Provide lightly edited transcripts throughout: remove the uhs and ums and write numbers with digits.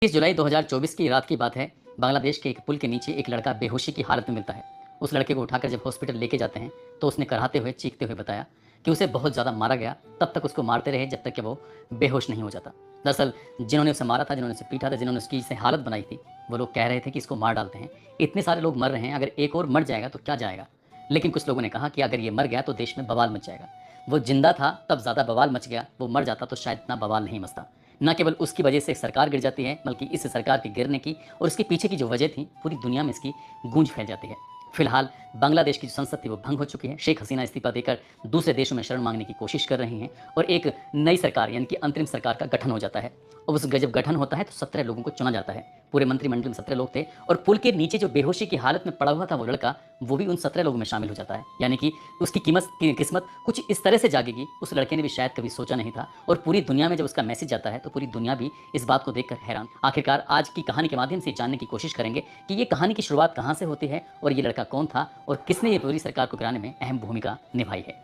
30 जुलाई 2024 की रात की बात है। बांग्लादेश के एक पुल के नीचे एक लड़का बेहोशी की हालत में मिलता है। उस लड़के को उठाकर जब हॉस्पिटल लेके जाते हैं तो उसने कराहते हुए चीखते हुए बताया कि उसे बहुत ज़्यादा मारा गया। तब तक उसको मारते रहे जब तक कि वो बेहोश नहीं हो जाता। दरअसल जिन्होंने उसे मारा था, जिन्होंने उसे पीटा था, जिन्होंने उसकी से हालत बनाई थी, वो लोग कह रहे थे कि इसको मार डालते हैं। इतने सारे लोग मर रहे हैं, अगर एक और मर जाएगा तो क्या जाएगा। लेकिन कुछ लोगों ने कहा कि अगर ये मर गया तो देश में बवाल मच जाएगा। वो जिंदा था तब ज़्यादा बवाल मच गया, वो मर जाता तो शायद इतना बवाल नहीं मचता। न केवल उसकी वजह से सरकार गिर जाती है, बल्कि इस सरकार के गिरने की और उसके पीछे की जो वजह थी, पूरी दुनिया में इसकी गूंज फैल जाती है। फिलहाल बांग्लादेश की जो संसद थी वो भंग हो चुकी है। शेख हसीना इस्तीफा देकर दूसरे देशों में शरण मांगने की कोशिश कर रही हैं और एक नई सरकार यानी कि अंतरिम सरकार का गठन हो जाता है। और उस जब गठन होता है तो 17 लोगों को चुना जाता है। पूरे मंत्रिमंडल में 17 लोग थे और पुल के नीचे जो बेहोशी की हालत में पड़ा हुआ था वो लड़का, वो भी उन 17 लोगों में शामिल हो जाता है। यानी कि उसकी किस्मत कुछ इस तरह से जागेगी, उस लड़के ने भी शायद कभी सोचा नहीं था। और पूरी दुनिया में जब उसका मैसेज जाता है तो पूरी दुनिया भी इस बात को देखकर हैरान। आखिरकार आज की कहानी के माध्यम से जानने की कोशिश करेंगे कि ये कहानी की शुरुआत कहाँ से होती है और ये लड़का कौन था और किसने ये पूरी सरकार को गिराने में अहम भूमिका निभाई है।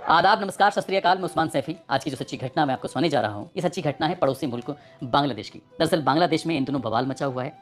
आदाब, नमस्कार, सत श्री अकाल। मैं उस्मान सैफी। आज की जो सच्ची घटना मैं आपको सुनाने जा रहा हूँ, ये सच्ची घटना है पड़ोसी मुल्क बांग्लादेश की। दरअसल बांग्लादेश में इन दिनों बवाल मचा हुआ है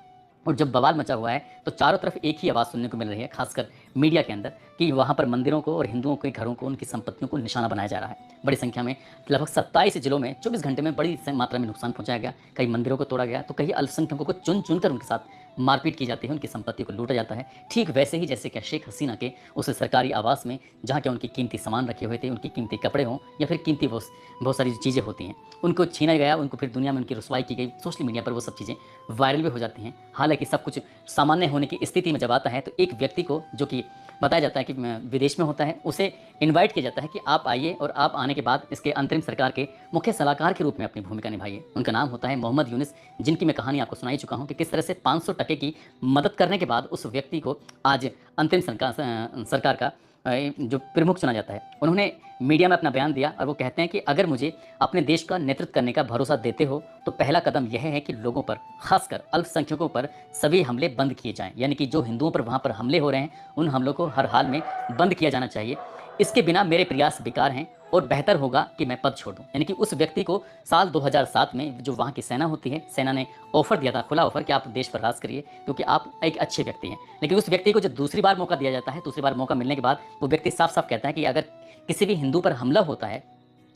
और जब बवाल मचा हुआ है तो चारों तरफ एक ही आवाज़ सुनने को मिल रही है, खासकर मीडिया के अंदर, कि वहाँ पर मंदिरों को और हिंदुओं के घरों को, उनकी संपत्तियों को निशाना बनाया जा रहा है। बड़ी संख्या में लगभग 27 जिलों में 24 घंटे में बड़ी मात्रा में नुकसान पहुंचाया गया। कई मंदिरों को तोड़ा गया तो कई अल्पसंख्यकों को चुन चुनकर उनके साथ मारपीट की जाती है, उनकी संपत्ति को लूटा जाता है। ठीक वैसे ही जैसे कि शेख हसीना के उस सरकारी आवास में, जहाँ के उनकी कीमती सामान रखे हुए थे, उनकी कीमती कपड़े हों या फिर कीमती बहुत सारी चीज़ें होती हैं, उनको छीना गया, उनको फिर दुनिया में उनकी रुसवाई की गई। सोशल मीडिया पर वो सब चीज़ें वायरल भी हो जाती हैं। हालांकि सब कुछ सामान्य होने की स्थिति में जब आता है तो एक व्यक्ति को, जो कि बताया जाता है कि विदेश में होता है, उसे इनवाइट किया जाता है कि आप आइए और आप आने के बाद इसके अंतरिम सरकार के मुख्य सलाहकार के रूप में अपनी भूमिका निभाइए। उनका नाम होता है मोहम्मद यूनिस, जिनकी मैं कहानी आपको सुनाई चुका हूँ कि किस तरह से 500 टके की मदद करने के बाद उस व्यक्ति को आज अंतरिम सरकार का जो प्रमुख चुना जाता है। उन्होंने मीडिया में अपना बयान दिया और वो कहते हैं कि अगर मुझे अपने देश का नेतृत्व करने का भरोसा देते हो तो पहला कदम यह है कि लोगों पर, खासकर अल्पसंख्यकों पर सभी हमले बंद किए जाएं। यानी कि जो हिंदुओं पर वहाँ पर हमले हो रहे हैं, उन हमलों को हर हाल में बंद किया जाना चाहिए। इसके बिना मेरे प्रयास बेकार हैं और बेहतर होगा कि मैं पद छोड़ दूं। यानी कि उस व्यक्ति को साल 2007 में जो वहाँ की सेना होती है, सेना ने ऑफर दिया था, खुला ऑफर, कि आप देश पर राज करिए क्योंकि आप एक अच्छे व्यक्ति हैं। लेकिन उस व्यक्ति को जब दूसरी बार मौका दिया जाता है, दूसरी बार मौका मिलने के बाद वो व्यक्ति साफ साफ कहता है कि अगर किसी भी हिंदू पर हमला होता है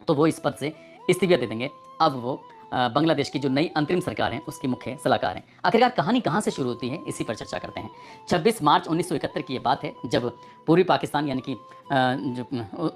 तो वो इस पद से इस्तीफा दे देंगे। अब वो बांग्लादेश की जो नई अंतरिम सरकार है उसके मुख्य सलाहकार हैं। आखिरकार कहानी कहाँ से शुरू होती है, इसी पर चर्चा करते हैं। 26 मार्च 1971 की ये बात है, जब पूर्वी पाकिस्तान यानी कि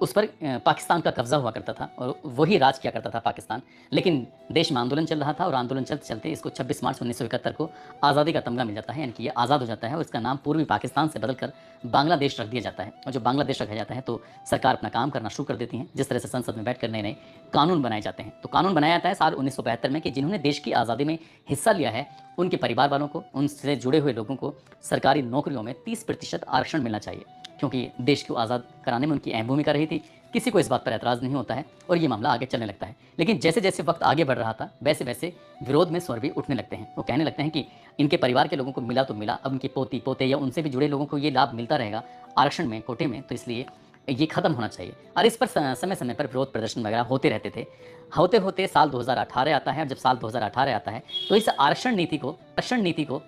उस पर पाकिस्तान का कब्जा हुआ करता था और वही राज किया करता था पाकिस्तान। लेकिन देश में आंदोलन चल रहा था और आंदोलन चलते चलते इसको 26 मार्च 1971 को आज़ादी का तमगा मिल जाता है, यानी कि ये आज़ाद हो जाता है और इसका नाम पूर्वी पाकिस्तान से बदलकर बांग्लादेश रख दिया जाता है। और जो बांग्लादेश रखा जाता है तो सरकार अपना काम करना शुरू कर देती है। जिस तरह से संसद में बैठकर नए नए कानून बनाए जाते हैं, तो कानून बनाया जाता है साल 1972 में कि जिन्होंने देश की आज़ादी में हिस्सा लिया है उनके परिवार वालों को, उनसे जुड़े हुए लोगों को सरकारी नौकरियों में 30% आरक्षण मिलना चाहिए, क्योंकि देश को आज़ाद कराने में उनकी अहम भूमिका रही थी। किसी को इस बात पर एतराज़ नहीं होता है और ये मामला आगे चलने लगता है। लेकिन जैसे जैसे वक्त आगे बढ़ रहा था वैसे वैसे विरोध में स्वर भी उठने लगते हैं। वो कहने लगते हैं कि इनके परिवार के लोगों को मिला तो मिला, अब उनके पोती पोते या उनसे भी जुड़े लोगों को ये लाभ मिलता रहेगा आरक्षण में, कोटे में, तो इसलिए ये खत्म होना चाहिए। और इस पर समय समय पर विरोध प्रदर्शन वगैरह होते रहते थे। होते होते साल 2018 आता है और जब साल 2018 आता है तो इस आरक्षण नीति को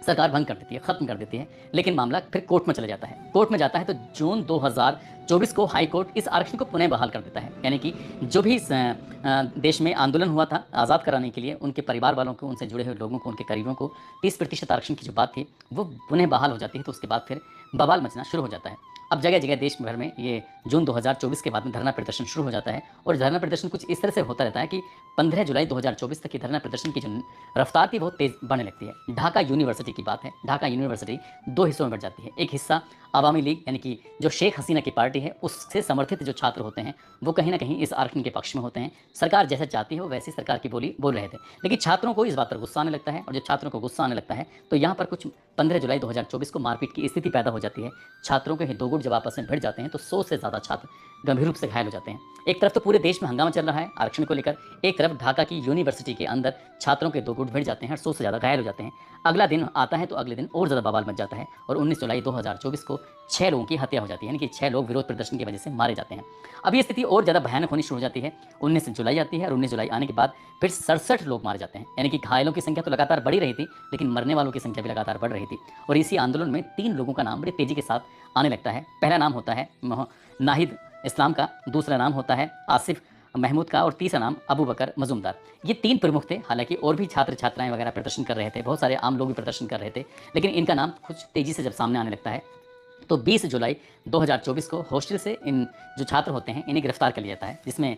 सरकार भंग कर देती है, खत्म कर देती है। लेकिन मामला फिर कोर्ट में चला जाता है। कोर्ट में जाता है तो जून 2024 को हाई कोर्ट इस आरक्षण को पुनः बहाल कर देता है। यानी कि जो भी देश में आंदोलन हुआ था आज़ाद कराने के लिए, उनके परिवार वालों को, उनसे जुड़े हुए लोगों को, उनके करीबों को 30% आरक्षण की जो बात थी वो पुनः बहाल हो जाती है। तो उसके बाद फिर बवाल मचना शुरू हो जाता है। अब जगह जगह देश भर में ये जून 2024 के बाद में धरना प्रदर्शन शुरू हो जाता है और धरना प्रदर्शन कुछ इस तरह से होता रहता है कि 15 जुलाई 2024 तक की धरना प्रदर्शन की जो रफ्तार थी बहुत तेज़ बढ़ने लगती है। ढाका यूनिवर्सिटी की बात है। ढाका यूनिवर्सिटी 2 हिस्सों में बढ़ जाती है। एक हिस्सा अवामी लीग यानी कि जो शेख हसीना की पार्टी है उससे समर्थित जो छात्र होते हैं वो कहीं ना कहीं इस आरक्षण के पक्ष में होते हैं। सरकार जैसे चाहती हो वैसी सरकार की बोली बोल रहे थे। लेकिन छात्रों को इस बात पर गुस्सा आने लगता है और जब छात्रों को गुस्सा आने लगता है तो यहाँ पर कुछ 15 जुलाई 2024 को मारपीट की स्थिति पैदा हो जाती है। छात्रों के दो गुट जब आपस में भिड़ जाते हैं तो 100 से ज़्यादा ज़्यादा छात्र गंभीर रूप से घायल हो जाते हैं। एक तरफ तो पूरे देश में हंगामा चल रहा है आरक्षण को लेकर, एक तरफ ढाका की यूनिवर्सिटी के अंदर छात्रों के 2 गुट भिड़ जाते हैं और 100 से ज़्यादा घायल हो जाते हैं। अगला दिन आता है तो अगले दिन और ज़्यादा बवाल मच जाता है और 19 जुलाई 2024 को 6 लोगों की हत्या हो जाती है, यानी कि 6 लोग विरोध प्रदर्शन की वजह से मारे जाते हैं। अब ये स्थिति और ज़्यादा भयानक होनी शुरू हो जाती है। 19 जुलाई आती है और 19 जुलाई आने के बाद फिर 67 लोग मारे जाते हैं, यानी कि घायलों की संख्या तो लगातार बढ़ी रही थी, लेकिन मरने वालों की संख्या भी लगातार बढ़ रही थी। और इसी आंदोलन में 3 लोगों का नाम बड़ी तेजी के साथ आने लगता है। पहला नाम होता है नाहिद इस्लाम का, दूसरा नाम होता है आसिफ महमूद का और तीसरा नाम अबू बकर मजूमदार। ये 3 प्रमुख थे। हालांकि और भी छात्र छात्राएं वगैरह प्रदर्शन कर रहे थे, बहुत सारे आम लोग भी प्रदर्शन कर रहे थे, लेकिन इनका नाम कुछ तेजी से जब सामने आने लगता है तो 20 जुलाई 2024 को हॉस्टल से इन जो छात्र होते हैं इन्हें गिरफ्तार कर लिया जाता है, जिसमें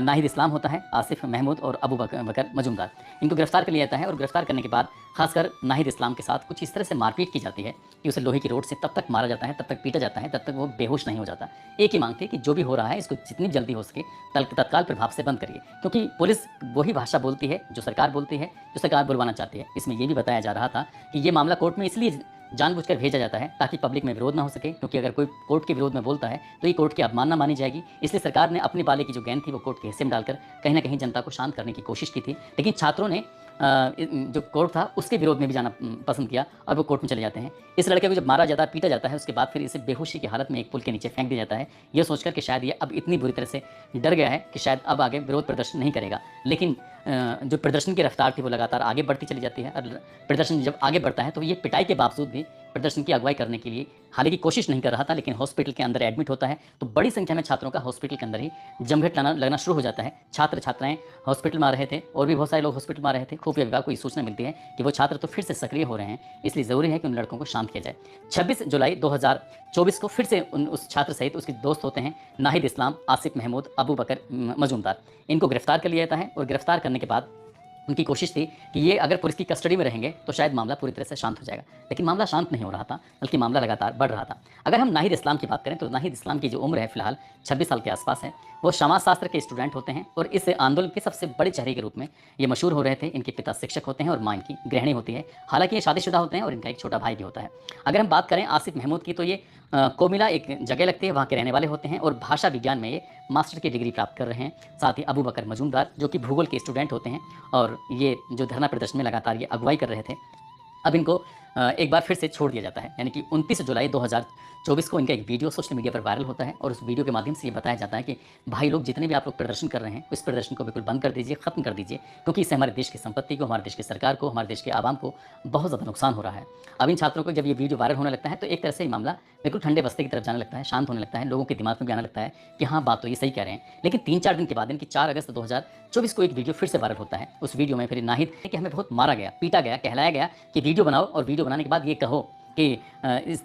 नाहिद इस्लाम होता है, आसिफ महमूद और अबू बकर मजूमदार। इनको गिरफ्तार कर लिया जाता है और गिरफ्तार करने के बाद खासकर नाहिद इस्लाम के साथ कुछ इस तरह से मारपीट की जाती है कि उसे लोहे की रोड से तब तक मारा जाता है, तब तक पीटा जाता है, तब तक वो बेहोश नहीं हो जाता। एक ही मांग थी कि जो भी हो रहा है इसको जितनी जल्दी हो सके तत्काल प्रभाव से बंद करिए, क्योंकि पुलिस वही भाषा बोलती है जो सरकार बोलती है, जो सरकार बुलवाना चाहती है। इसमें यह भी बताया जा रहा था कि ये मामला कोर्ट में इसलिए जानबूझकर भेजा जाता है ताकि पब्लिक में विरोध ना हो सके, क्योंकि अगर कोई कोर्ट के विरोध में बोलता है तो ये कोर्ट की अवमानना मानी जाएगी। इसलिए सरकार ने अपने पाले की जो गेंद थी वो कोर्ट के हिस्से में डालकर कहीं ना कहीं जनता को शांत करने की कोशिश की थी, लेकिन छात्रों ने जो कोर्ट था उसके विरोध में भी जाना पसंद किया और वो कोर्ट में चले जाते हैं। इस लड़के को जब मारा जाता है, पीटा जाता है, उसके बाद फिर इसे बेहोशी की हालत में एक पुल के नीचे फेंक दिया जाता है, यह सोचकर कि शायद ये अब इतनी बुरी तरह से डर गया है कि शायद अब आगे विरोध प्रदर्शन नहीं करेगा। लेकिन जो प्रदर्शन की रफ्तार थी वो लगातार आगे बढ़ती चली जाती है और प्रदर्शन जब आगे बढ़ता है तो ये पिटाई के बावजूद भी प्रदर्शन की अगुवाई करने के लिए हालांकि कोशिश नहीं कर रहा था, लेकिन हॉस्पिटल के अंदर एडमिट होता है तो बड़ी संख्या में छात्रों का हॉस्पिटल के अंदर ही जमघट लगना शुरू हो जाता है। छात्र छात्राएं हॉस्पिटल में आ रहे थे और भी बहुत सारे लोग हॉस्पिटल में आ रहे थे। खुफिया विभाग को ये सूचना मिलती है कि वो छात्र तो फिर से सक्रिय हो रहे हैं, इसलिए ज़रूरी है कि उन लड़कों को शांत किया जाए। 26 जुलाई 2024 को फिर से उस छात्र सहित उसके दोस्त होते हैं नाहिद इस्लाम, आसिफ महमूद, अबू बकर मजूमदार, इनको गिरफ्तार कर लिया जाता है और गिरफ्तार करने के बाद उनकी कोशिश थी कि ये अगर पुलिस की कस्टडी में रहेंगे तो शायद मामला पूरी तरह से शांत हो जाएगा, लेकिन मामला शांत नहीं हो रहा था, बल्कि मामला लगातार बढ़ रहा था। अगर हम नाहिद इस्लाम की बात करें तो नाहिद इस्लाम की जो उम्र है फिलहाल 26 साल के आसपास है। वो समाज शास्त्र के स्टूडेंट होते हैं और इस आंदोलन के सबसे बड़े चेहरे के रूप में ये मशहूर हो रहे थे। इनके पिता शिक्षक होते हैं और माँ इनकी गृहिणी होती है। हालांकि ये शादीशुदा होते हैं और इनका एक छोटा भाई भी होता है। अगर हम बात करें आसिफ महमूद की तो ये कोमिला एक जगह लगती है, वहाँ के रहने वाले होते हैं और भाषा विज्ञान में ये मास्टर की डिग्री प्राप्त कर रहे हैं। साथ ही अबू बकर मजूमदार जो कि भूगोल के स्टूडेंट होते हैं और ये जो धरना प्रदर्शन में लगातार ये अगुवाई कर रहे थे, अब इनको एक बार फिर से छोड़ दिया जाता है। यानी कि 29 जुलाई 2024 को इनका एक वीडियो सोशल मीडिया पर वायरल होता है और उस वीडियो के माध्यम से ये बताया जाता है कि भाई लोग जितने भी आप लोग प्रदर्शन कर रहे हैं इस प्रदर्शन को बिल्कुल बंद कर दीजिए, खत्म कर दीजिए, क्योंकि इससे हमारे देश की संपत्ति को, हमारे देश की सरकार को, हमारे देश के आवाम को बहुत ज़्यादा नुकसान हो रहा है। अब इन छात्रों को जब ये वीडियो वायरल होने लगता है तो एक तरह से ये मामला बिल्कुल ठंडे बस्ते की तरफ जाने लगता है, शांत होने लगता है, लोगों के दिमाग में भी आने लगता है कि हाँ बात तो ये सही कह रहे हैं। लेकिन 3-4 दिन के बाद इनकी 4 अगस्त 2024 को एक वीडियो फिर से वायरल होता है। उस वीडियो में फिर नाहिद कि हमें बहुत मारा गया, पीटा गया, कहलाया गया कि वीडियो बनाओ और वीडियो बनाने के बाद ये कहो कि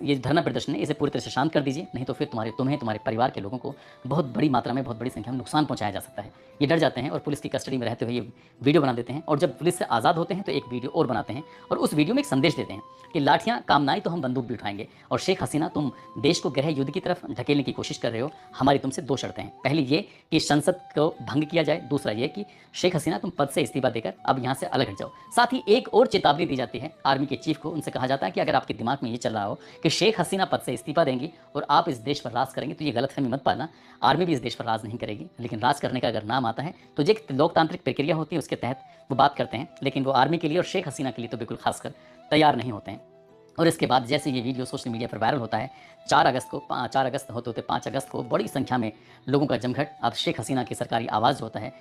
ये धरना प्रदर्शन है इसे पूरी तरह से शांत कर दीजिए, नहीं तो फिर तुम्हारे परिवार के लोगों को बहुत बड़ी मात्रा में, बहुत बड़ी संख्या में नुकसान पहुंचाया जा सकता है। ये डर जाते हैं और पुलिस की कस्टडी में रहते हुए ये वीडियो बना देते हैं और जब पुलिस से आज़ाद होते हैं तो एक वीडियो और बनाते हैं और उस वीडियो में एक संदेश देते हैं कि लाठियाँ काम ना आई तो हम बंदूक भी उठाएंगे और शेख हसीना तुम देश को गहरे युद्ध की तरफ ढकेलने की कोशिश कर रहे हो, हमारी तुमसे 2 शर्तें हैं। पहली ये कि संसद को भंग किया जाए, दूसरा ये कि शेख हसीना तुम पद से इस्तीफा देकर अब यहाँ से अलग हट जाओ। साथ ही एक और चेतावनी दी जाती है आर्मी के चीफ को, उनसे कहा जाता है कि अगर आपके दिमाग में ये चल रहा हो कि शेख हसीना पद से इस्तीफा देंगी और आप इस देश पर राज करेंगे तो ये गलतफहमी मत पाना, आर्मी भी इस देश पर राज नहीं करेगी, लेकिन राज करने का अगर नाम आता है तो जो लोकतांत्रिक प्रक्रिया होती है उसके तहत वो बात करते हैं, लेकिन वो आर्मी के लिए और शेख हसीना के लिए तो बिल्कुल खासकर तैयार नहीं होते हैं। और इसके बाद जैसे ये वीडियो सोशल मीडिया पर वायरल होता है 4 अगस्त होते 5 अगस्त को बड़ी संख्या में लोगों का जमघट अब शेख हसीना की सरकारी आवाज़ जो होता है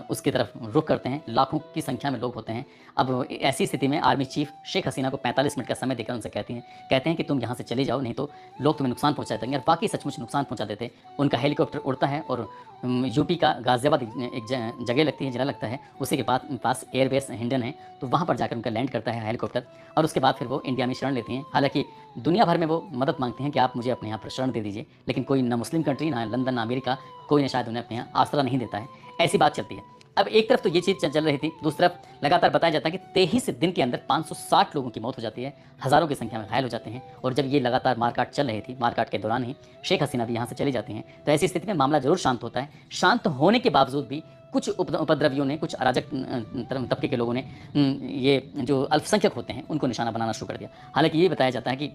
उसकी तरफ रुख करते हैं। लाखों की संख्या में लोग होते हैं। अब ऐसी स्थिति में आर्मी चीफ शेख हसीना को 45 मिनट का समय देकर उनसे कहते हैं कि तुम यहाँ से चले जाओ, नहीं तो लोग तुम्हें नुकसान पहुँचा देंगे। और बाकी सचमुच नुकसान पहुँचा देते। उनका हेलीकॉप्टर उड़ता है और यूपी का गाजियाबाद एक जगह लगती है, जिला लगता है, उसी के पास एयरबेस हिंडन है, तो वहाँ पर जाकर उनका लैंड करता है हेलीकॉप्टर और उसके बाद फिर वो इंडिया में शरण लेती हैं। हालांकि दुनिया भर में वो मदद मांगती हैं कि आप मुझे अपने यहाँ पर शरण दे दीजिए, लेकिन कोई ना मुस्लिम कंट्री, ना लंदन, ना अमेरिका, कोई ने शायद उन्हें अपने यहाँ आसरा नहीं देता है। ऐसी बात चलती है। अब एक तरफ तो ये चीज़ चल रही थी, दूसरी तरफ लगातार बताया जाता है कि 23 दिन के अंदर 560 लोगों की मौत हो जाती है, हज़ारों की संख्या में घायल हो जाते हैं। और जब ये लगातार मारकाट चल रही थी, मारकाट के दौरान ही शेख हसीना भी यहाँ से चली जाती हैं। तो ऐसी स्थिति में मामला जरूर शांत होता है। शांत होने के बावजूद भी कुछ उपद्रवियों ने, कुछ अराजक तबके के लोगों ने ये जो अल्पसंख्यक होते हैं उनको निशाना बनाना शुरू कर दिया। हालांकि ये बताया जाता है कि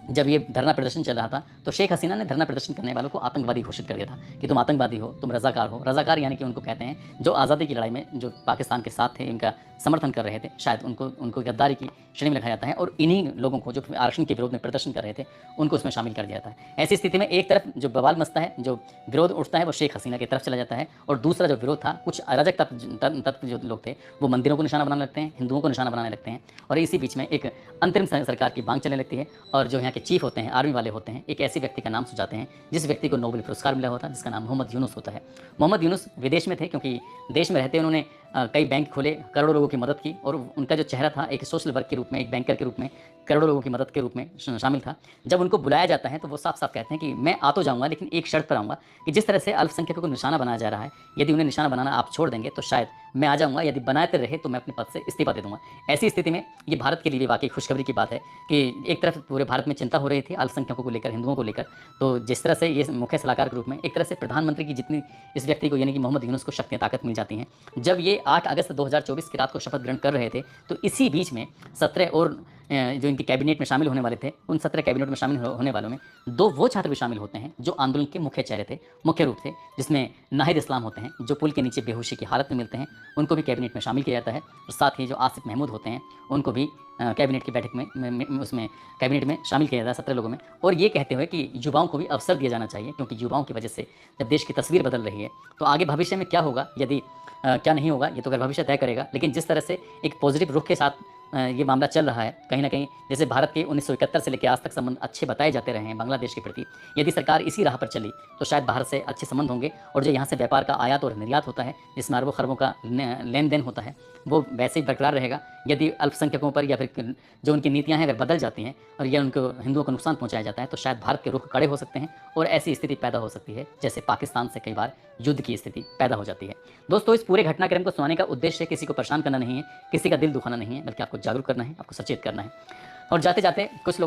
जब ये धरना प्रदर्शन चल रहा था तो शेख हसीना ने धरना प्रदर्शन करने वालों को आतंकवादी घोषित कर दिया था कि तुम आतंकवादी हो, तुम रजाकार हो। रजाकार यानी कि उनको कहते हैं जो आज़ादी की लड़ाई में जो पाकिस्तान के साथ थे, इनका समर्थन कर रहे थे, शायद उनको उनको गद्दारी की श्रेणी में रखा जाता है। और इन्हीं लोगों को जो आरक्षण के विरोध में प्रदर्शन कर रहे थे उनको उसमें शामिल कर दिया जाता है। ऐसी स्थिति में एक तरफ जो बवाल मचता है, जो विरोध उठता है, वो शेख हसीना की तरफ चला जाता है, और दूसरा जो विरोध था, कुछ अराजक तत्व जो लोग थे वो मंदिरों को निशाना बनाने लगते हैं, हिंदुओं को निशाना बनाने लगते हैं। और इसी बीच में एक अंतरिम सरकार की मांग चलने लगती है, और जो यहाँ के चीफ होते हैं, आर्मी वाले होते हैं, एक ऐसे व्यक्ति का नाम सुझाते हैं जिस व्यक्ति को नोबेल पुरस्कार मिला होता है, जिसका नाम मोहम्मद यूनुस होता है। मोहम्मद यूनुस विदेश में थे, क्योंकि देश में रहते उन्होंने कई बैंक खोले, करोड़ों लोगों की मदद की, और उनका जो चेहरा था एक सोशल वर्क के रूप में, एक बैंकर के रूप में, करोड़ों लोगों की मदद के रूप में शामिल था। जब उनको बुलाया जाता है तो वो साफ साफ कहते हैं कि मैं आ तो जाऊँगा, लेकिन एक शर्त पर आऊँगा कि जिस तरह से अल्पसंख्यकों को निशाना बनाया जा रहा है, यदि उन्हें निशाना बनाना आप छोड़ देंगे तो शायद मैं आ जाऊँगा, यदि बनाते रहे तो मैं अपने पद से इस्तीफा दे दूँगा। ऐसी स्थिति में ये भारत के लिए भी वाकई खुशखबरी की बात है कि एक तरफ पूरे भारत में चिंता हो रही थी अल्पसंख्यकों को लेकर, हिंदुओं को लेकर, तो जिस तरह से ये मुख्य सलाहकार के रूप में एक तरह से प्रधानमंत्री की जितनी इस व्यक्ति को यानी कि मोहम्मद यूनुस को शक्ति ताकत मिल जाती हैं। जब ये 8 अगस्त 2024 की रात को शपथ ग्रहण कर रहे थे तो इसी बीच में 17 और जो इनकी कैबिनेट में शामिल होने वाले थे, उन 17 कैबिनेट में शामिल होने वालों में 2 वो छात्र भी शामिल होते हैं जो आंदोलन के मुख्य चेहरे थे, मुख्य रूप थे, जिसमें नाहिद इस्लाम होते हैं जो पुल के नीचे बेहोशी की हालत में मिलते हैं, उनको भी कैबिनेट में शामिल किया जाता है। और साथ ही जो आसिफ महमूद होते हैं उनको भी कैबिनेट की बैठक में उसमें कैबिनेट में शामिल किया जाता है 17 लोगों में, और ये कहते हुए कि युवाओं को भी अवसर दिया जाना चाहिए, क्योंकि युवाओं की वजह से जब देश की तस्वीर बदल रही है तो आगे भविष्य में क्या होगा, यदि क्या नहीं होगा, ये तो अगर भविष्य तय करेगा। लेकिन जिस तरह से एक पॉजिटिव रुख के साथ ये मामला चल रहा है, कहीं ना कहीं जैसे भारत के 1971 से लेकर आज तक संबंध अच्छे बताए जाते रहे हैं बांग्लादेश के प्रति, यदि सरकार इसी राह पर चली तो शायद भारत से अच्छे संबंध होंगे, और जो यहाँ से व्यापार का आयात और निर्यात होता है, जिसमें अरबों खरबों का लेन देन होता है, वो वैसे ही बरकरार रहेगा। यदि अल्पसंख्यकों पर या फिर जो उनकी नीतियाँ हैं अगर बदल जाती हैं और यह उनको हिंदुओं को नुकसान पहुँचाया जाता है, तो शायद भारत के रुख कड़े हो सकते हैं और ऐसी स्थिति पैदा हो सकती है जैसे पाकिस्तान से कई बार युद्ध की स्थिति पैदा हो जाती है। दोस्तों, इस पूरे घटनाक्रम को सुनाने का उद्देश्य किसी को परेशान करना नहीं है, किसी का दिल दुखाना नहीं है, बल्कि आपको जागरूक करना है, आपको सचेत करना है। और जाते जाते कुछ लोग